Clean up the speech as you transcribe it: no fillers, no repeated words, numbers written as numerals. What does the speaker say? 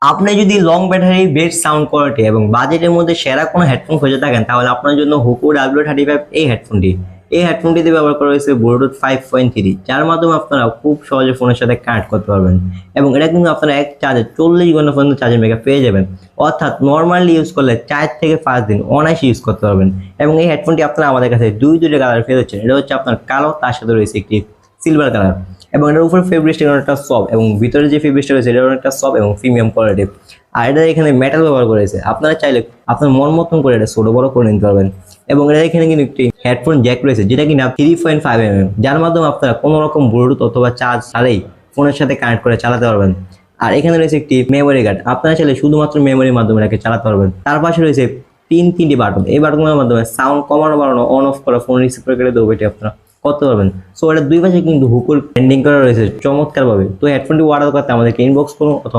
আপনি যদি long battery best sound quality এবং বাজেটের মধ্যে সেরা কোনো হেডফোন খুঁজে থাকেন তাহলে আপনার জন্য হুকো W35 এই হেডফোনটিতে ব্যবহার করা হয়েছে ব্লুটুথ 5.3, যার মাধ্যমে আপনারা খুব সহজে ফোনের সাথে কানেক্ট করতে পারবেন। এবং এটা কিন্তু আপনারা এক চার্জে 40 ঘন্টা পর্যন্ত চার্জিং ব্যাকআপ পেয়ে যাবেন, অর্থাৎ নর্মালি ইউজ করলে 4 থেকে 5 দিন অনায়াসে ইউজ করতে পারবেন। এবং এই হেডফোনটি আপনারা আমাদের কাছে দুইটা কালার পেয়ে যাচ্ছেন, এটা হচ্ছে আপনার কালো, তার সাথে রয়েছে একটি সিলভার কালার। এবং এটার উপরে ফেব্রিক্সটা অনেকটা সফট এবং ভিতরে যে ফেব্রিক্সটা রয়েছে এটা অনেকটা সফট এবং প্রিমিয়াম কোয়ালিটি। আর এটা এখানে মেটাল ব্যবহার করেছে, আপনারা চাইলে আপনার মন মতন করে এটা ছোট বড় করে নিতে পারবেন। এবং এটা এখানে কিন্তু একটি হেডফোন জ্যাক রয়েছে যেটা কিনা 3.5 mm, যার মাধ্যমে আপনারা কোনো রকম ব্লুটুথ অথবা চার্জ ছাড়াই ফোনের সাথে কানেক্ট করে চালাতে পারবেন। আর এখানে রয়েছে একটি মেমোরি কার্ড, আপনারা চাইলে শুধুমাত্র মেমোরির মাধ্যমে এটাকে চালাতে পারবেন। তার পাশে রয়েছে তিনটি বাটন, এই বাটনগুলোর মাধ্যমে সাউন্ড কমানো বাড়ানো অন অফ করা ফোন রিসিভ করে দেবো, এটি আপনারা করতে পারবেন। সো এটা দুই পাশে কিন্তু হুকুর ব্যান্ডিং করা রয়েছে চমৎকারভাবে। তো হেডফোনটি অর্ডার করতে আমাদেরকে ইনবক্স করুন অথবা